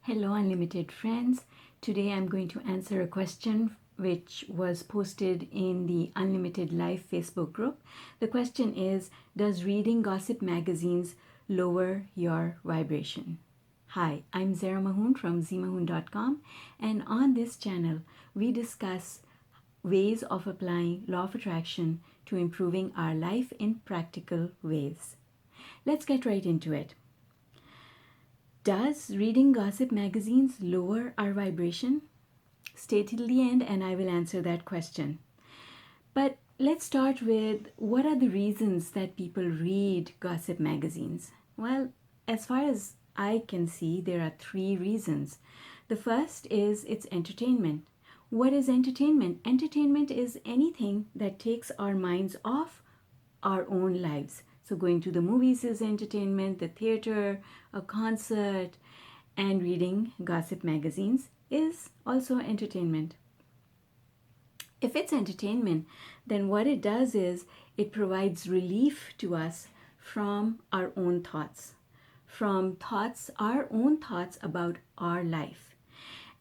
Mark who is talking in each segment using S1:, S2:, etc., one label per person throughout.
S1: Hello, unlimited friends. Today I'm going to answer a question which was posted in the Unlimited Life Facebook group. The question is, does reading gossip magazines lower your vibration? Hi, I'm ZMAHOON from ZMAHOON.com, and on this channel we discuss ways of applying law of attraction to improving our life in practical ways. Let's get right into it. Does reading gossip magazines lower our vibration? Stay till the end and I will answer that question. But let's start with, what are the reasons that people read gossip magazines? Well, as far as I can see, there are three reasons. The first is it's entertainment. What is entertainment? Entertainment is anything that takes our minds off our own lives. So going to the movies is entertainment, the theater, a concert, and reading gossip magazines is also entertainment. If it's entertainment, then what it does is it provides relief to us from our own thoughts, our own thoughts about our life.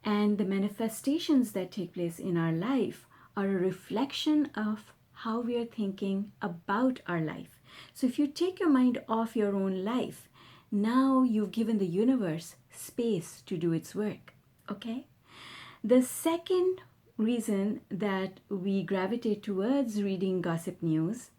S1: And the manifestations that take place in our life are a reflection of how we are thinking about our life. So if you take your mind off your own life, now you've given the universe space to do its work, okay? The second reason that we gravitate towards reading gossip news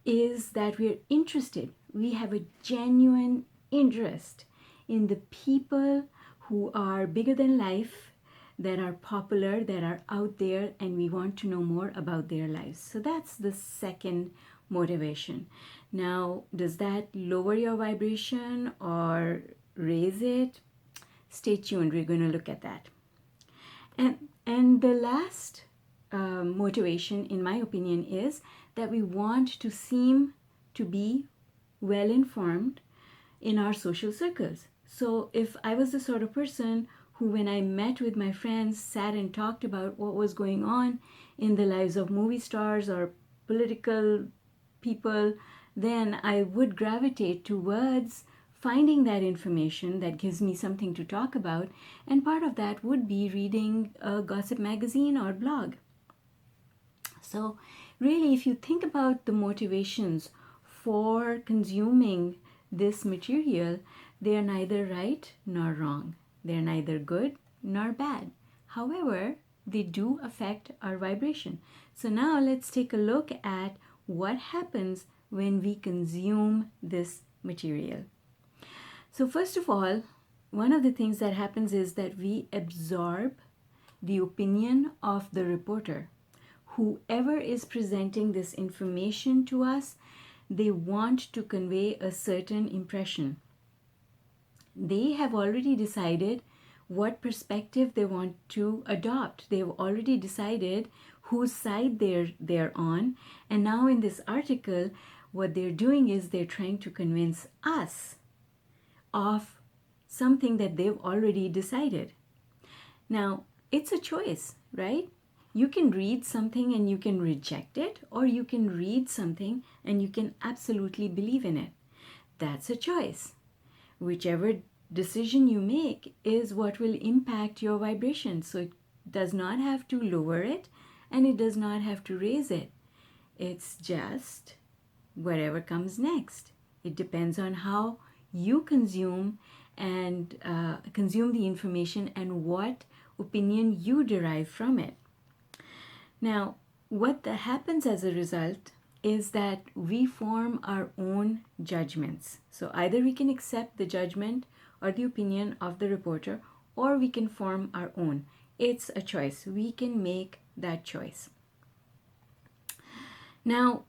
S1: is that we're interested. We have a genuine interest in the people who are bigger than life, that are popular, that are out there, and we want to know more about their lives. So that's the second motivation. Now, does that lower your vibration or raise it? Stay tuned, we're going to look at that. And the last motivation, in my opinion, is that we want to seem to be well informed in our social circles. So if I was the sort of person who, when I met with my friends, sat and talked about what was going on in the lives of movie stars or political people, then I would gravitate towards finding that information that gives me something to talk about, and part of that would be reading a gossip magazine or blog. So really, if you think about the motivations for consuming this material, they are neither right nor wrong. They're neither good nor bad. However, they do affect our vibration. So now let's take a look at what happens when we consume this material. So first of all, one of the things that happens is that we absorb the opinion of the reporter. Whoever is presenting this information to us, they want to convey a certain impression. They have already decided what perspective they want to adopt. They've already decided whose side they're on. And now in this article, what they're doing is they're trying to convince us of something that they've already decided. Now, it's a choice, right? You can read something and you can reject it, or you can read something and you can absolutely believe in it. That's a choice. Whichever decision you make is what will impact your vibration. So it does not have to lower it and it does not have to raise it. It's just whatever comes next. It depends on how you consume the information and what opinion you derive from it. Now, what happens as a result is that we form our own judgments. So either we can accept the judgment or the opinion of the reporter, or we can form our own. It's a choice. We can make that choice. Now,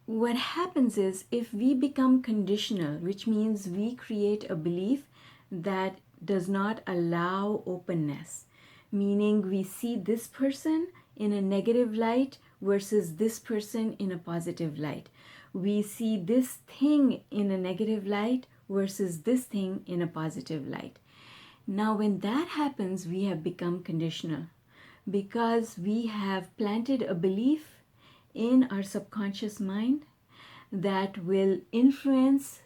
S1: what happens is, if we become conditional, which means we create a belief that does not allow openness, meaning we see this person in a negative light versus this person in a positive light. We see this thing in a negative light versus this thing in a positive light. Now, when that happens, we have become conditional because we have planted a belief in our subconscious mind that will influence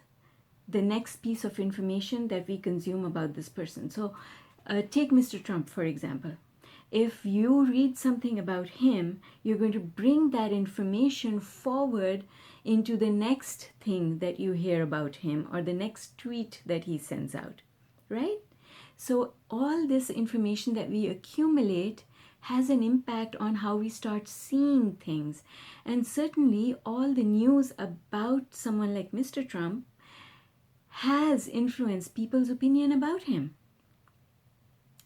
S1: the next piece of information that we consume about this person. So take Mr. Trump, for example. If you read something about him, you're going to bring that information forward into the next thing that you hear about him or the next tweet that he sends out, right? So all this information that we accumulate has an impact on how we start seeing things. And certainly all the news about someone like Mr. Trump has influenced people's opinion about him.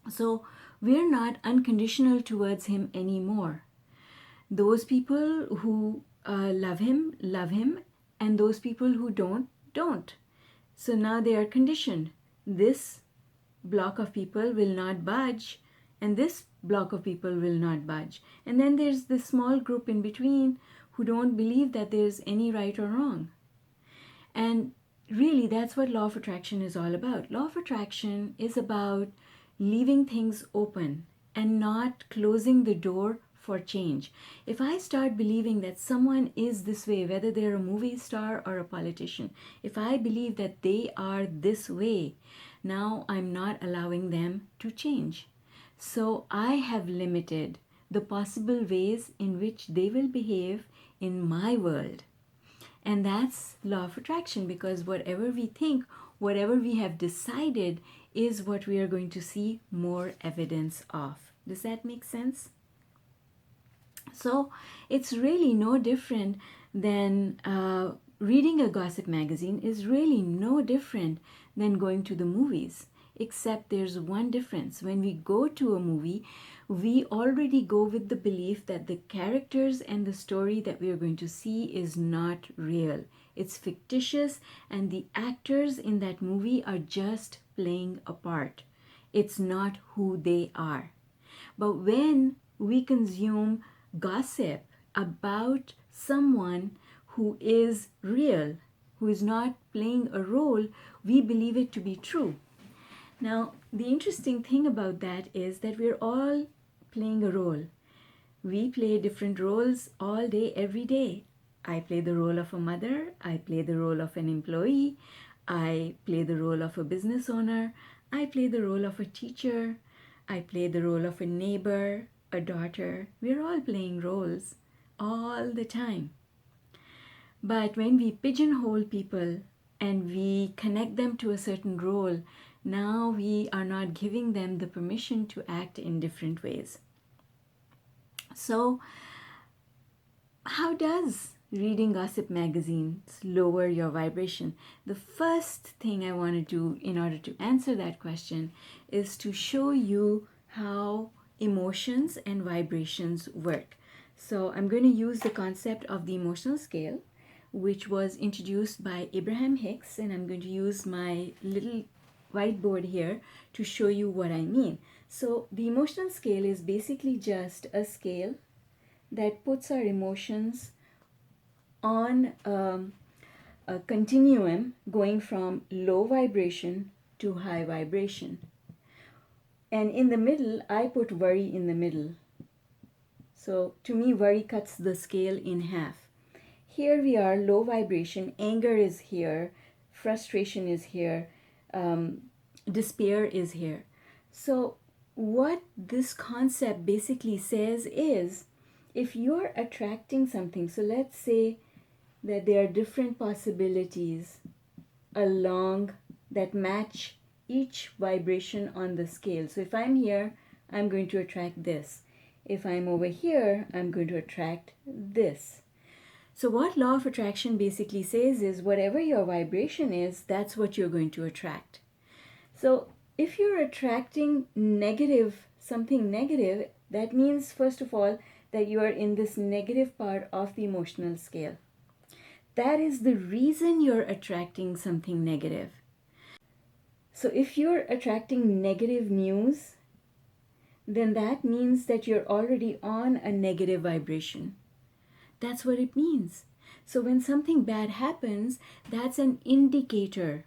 S1: So we're not unconditional towards him anymore. Those people who love him, and those people who don't. So now they are conditioned. This block of people will not budge, and this block of people will not budge. And then there's this small group in between who don't believe that there's any right or wrong. And really, that's what law of attraction is all about. Law of attraction is about leaving things open and not closing the door for change. If I start believing that someone is this way, whether they're a movie star or a politician, if I believe that they are this way, now I'm not allowing them to change. So I have limited the possible ways in which they will behave in my world. And that's law of attraction, because whatever we think, whatever we have decided is what we are going to see more evidence of. Does that make sense? So it's really no different than reading a gossip magazine is really no different than going to the movies, except there's one difference. When we go to a movie, we already go with the belief that the characters and the story that we are going to see is not real. It's fictitious, and the actors in that movie are just playing a part. It's not who they are. But when we consume gossip about someone who is real, who is not playing a role, we believe it to be true. Now, the interesting thing about that is that we're all playing a role. We play different roles all day, every day. I play the role of a mother. I play the role of an employee. I play the role of a business owner. I play the role of a teacher. I play the role of a neighbor, a daughter. We're all playing roles all the time. But when we pigeonhole people and we connect them to a certain role, now we are not giving them the permission to act in different ways. So, how does reading gossip magazines lower your vibration? The first thing I want to do in order to answer that question is to show you how emotions and vibrations work. So I'm going to use the concept of the emotional scale, which was introduced by Abraham Hicks, and I'm going to use my little whiteboard here to show you what I mean. So the emotional scale is basically just a scale that puts our emotions on a continuum going from low vibration to high vibration. And in the middle, I put worry in the middle. So to me, worry cuts the scale in half. Here we are, low vibration, anger is here, frustration is here, despair is here. So what this concept basically says is, if you're attracting something, so let's say that there are different possibilities along that match each vibration on the scale. So if I'm here, I'm going to attract this. If I'm over here, I'm going to attract this. So what law of attraction basically says is, whatever your vibration is, that's what you're going to attract. So if you're attracting something negative, that means, first of all, that you are in this negative part of the emotional scale. That is the reason you're attracting something negative. So if you're attracting negative news, then that means that you're already on a negative vibration. That's what it means. So when something bad happens, that's an indicator.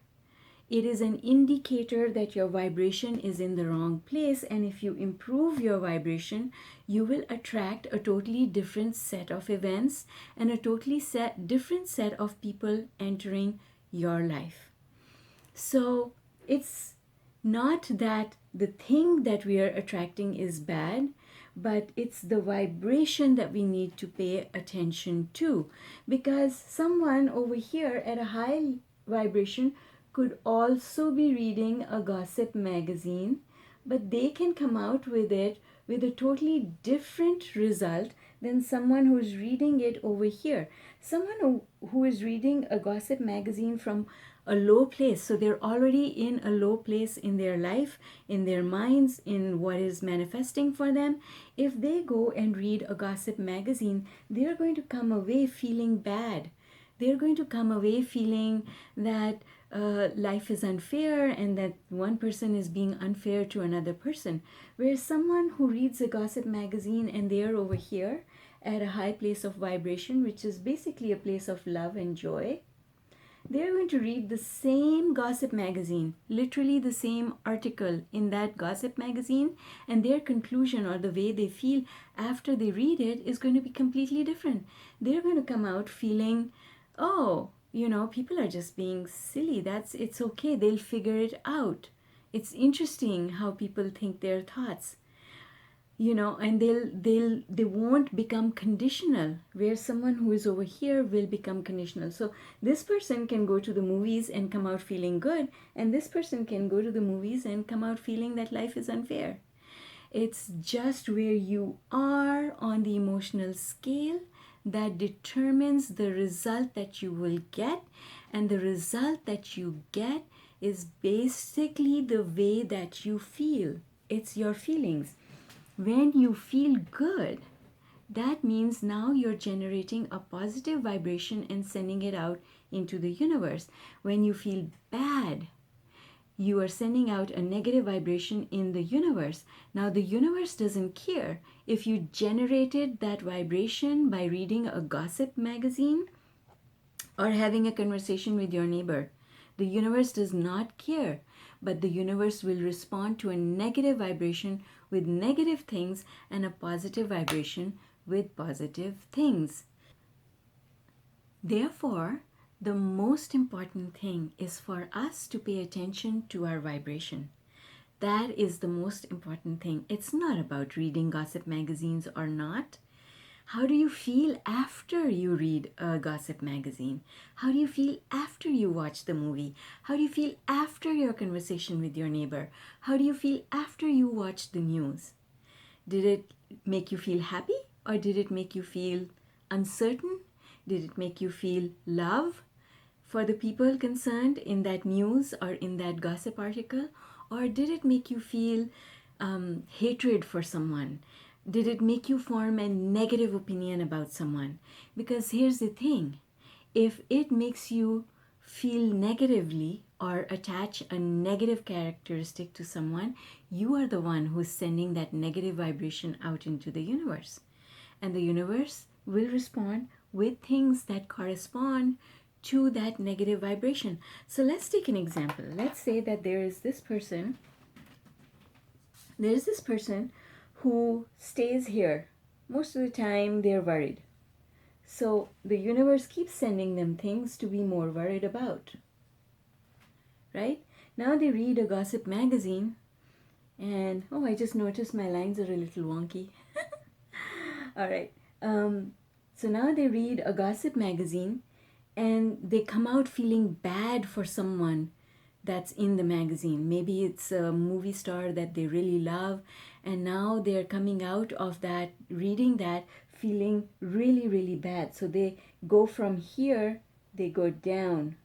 S1: It is an indicator that your vibration is in the wrong place, and if you improve your vibration, you will attract a totally different set of events and a totally different set of people entering your life. So it's not that the thing that we are attracting is bad, but it's the vibration that we need to pay attention to. Because someone over here at a high vibration could also be reading a gossip magazine, but they can come out with it with a totally different result than someone who's reading it over here. Someone who is reading a gossip magazine from a low place, so they're already in a low place in their life, in their minds, in what is manifesting for them. If they go and read a gossip magazine, they're going to come away feeling bad. They're going to come away feeling that life is unfair and that one person is being unfair to another person. Whereas someone who reads a gossip magazine and they're over here at a high place of vibration, which is basically a place of love and joy, they're going to read the same gossip magazine, literally the same article in that gossip magazine, and their conclusion or the way they feel after they read it is going to be completely different. They're going to come out feeling, oh, people are just being silly. It's okay. They'll figure it out. It's interesting how people think their thoughts. And they won't become conditional, where someone who is over here will become conditional. So this person can go to the movies and come out feeling good, and this person can go to the movies and come out feeling that life is unfair. It's just where you are on the emotional scale that determines the result that you will get, and the result that you get is basically the way that you feel. It's your feelings. When you feel good, that means now you're generating a positive vibration and sending it out into the universe. When you feel bad, you are sending out a negative vibration in the universe. Now, the universe doesn't care if you generated that vibration by reading a gossip magazine or having a conversation with your neighbor. The universe does not care, but the universe will respond to a negative vibration with negative things and a positive vibration with positive things. Therefore, the most important thing is for us to pay attention to our vibration. That is the most important thing. It's not about reading gossip magazines or not. How do you feel after you read a gossip magazine? How do you feel after you watch the movie? How do you feel after your conversation with your neighbor? How do you feel after you watch the news? Did it make you feel happy, or did it make you feel uncertain? Did it make you feel love for the people concerned in that news or in that gossip article? Or did it make you feel hatred for someone? Did it make you form a negative opinion about someone? Because here's the thing, if it makes you feel negatively or attach a negative characteristic to someone, you are the one who's sending that negative vibration out into the universe. And the universe will respond with things that correspond to that negative vibration. So let's take an example. Let's say that there's this person who stays here. Most of the time they're worried. So the universe keeps sending them things to be more worried about. Right? Now they read a gossip magazine and, oh, I just noticed my lines are a little wonky. All right. So now they read a gossip magazine and they come out feeling bad for someone that's in the magazine. Maybe it's a movie star that they really love, and now they're coming out of that, reading that, feeling really, really bad. So they go from here, they go down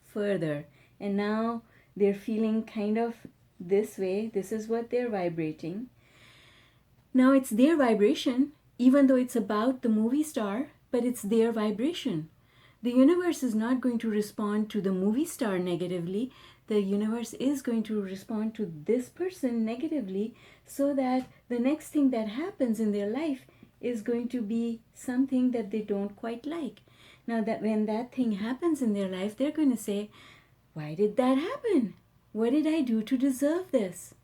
S1: further, and now they're feeling kind of this way. This is what they're vibrating. Now it's their vibration, even though it's about the movie star, but it's their vibration. The universe is not going to respond to the movie star negatively. The universe is going to respond to this person negatively, so that the next thing that happens in their life is going to be something that they don't quite like. Now, that when that thing happens in their life, they're going to say, why did that happen? What did I do to deserve this?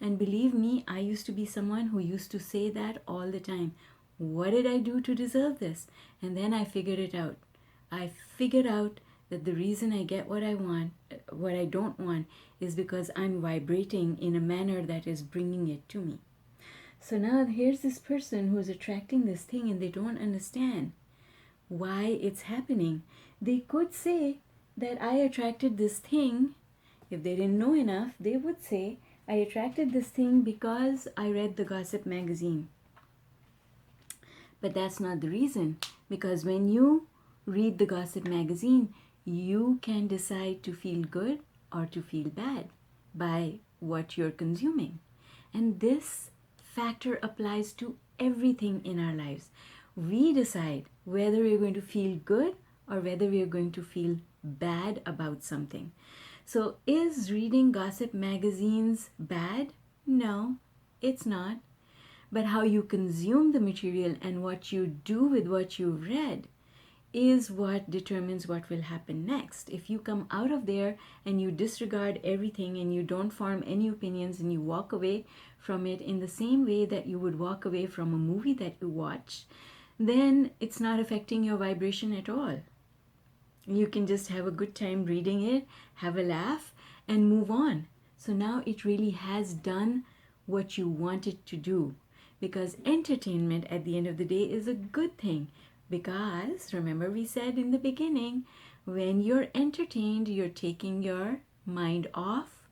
S1: And believe me, I used to be someone who used to say that all the time. What did I do to deserve this? And then I figured it out. I figured out that the reason I get what I want, what I don't want, is because I'm vibrating in a manner that is bringing it to me. So now here's this person who's attracting this thing and they don't understand why it's happening. They could say that I attracted this thing. If they didn't know enough, they would say, I attracted this thing because I read the gossip magazine. But that's not the reason, because when you read the gossip magazine, you can decide to feel good or to feel bad by what you're consuming. And this factor applies to everything in our lives. We decide whether we're going to feel good or whether we're going to feel bad about something. So is reading gossip magazines bad? No, it's not. But how you consume the material and what you do with what you've read is what determines what will happen next. If you come out of there and you disregard everything and you don't form any opinions and you walk away from it in the same way that you would walk away from a movie that you watch, then it's not affecting your vibration at all. You can just have a good time reading it, have a laugh, and move on. So now it really has done what you want it to do. Because entertainment at the end of the day is a good thing. Because remember we said in the beginning, when you're entertained, you're taking your mind off,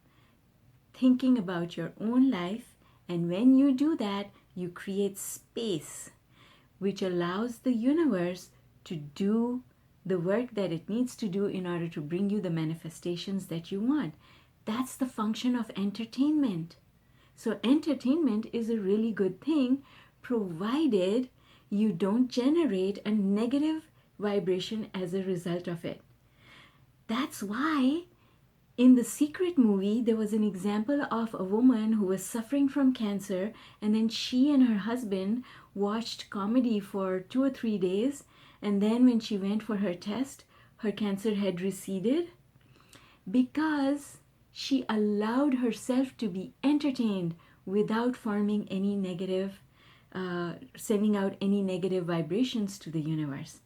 S1: thinking about your own life. And when you do that, you create space, which allows the universe to do the work that it needs to do in order to bring you the manifestations that you want. That's the function of entertainment. So entertainment is a really good thing, provided you don't generate a negative vibration as a result of it. That's why in the Secret movie, there was an example of a woman who was suffering from cancer, and then she and her husband watched comedy for 2 or 3 days, and then when she went for her test, her cancer had receded because she allowed herself to be entertained without forming any negative, sending out any negative vibrations to the universe.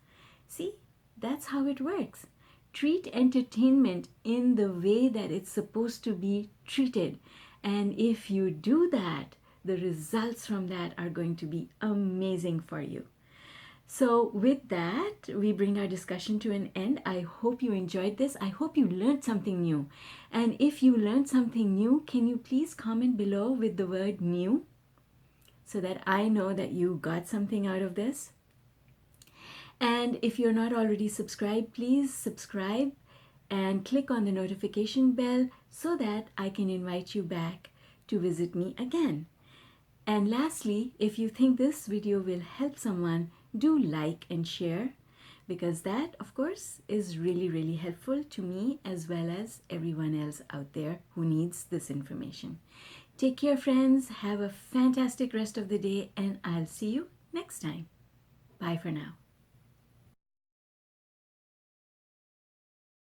S1: See, that's how it works. Treat entertainment in the way that it's supposed to be treated. And if you do that, the results from that are going to be amazing for you. So with that, we bring our discussion to an end. I hope you enjoyed this. I hope you learned something new. And if you learned something new, can you please comment below with the word new so that I know that you got something out of this? And if you're not already subscribed, please subscribe and click on the notification bell so that I can invite you back to visit me again. And lastly, if you think this video will help someone, do like and share, because that, of course, is really, really helpful to me as well as everyone else out there who needs this information. Take care, friends. Have a fantastic rest of the day, and I'll see you next time. Bye for now.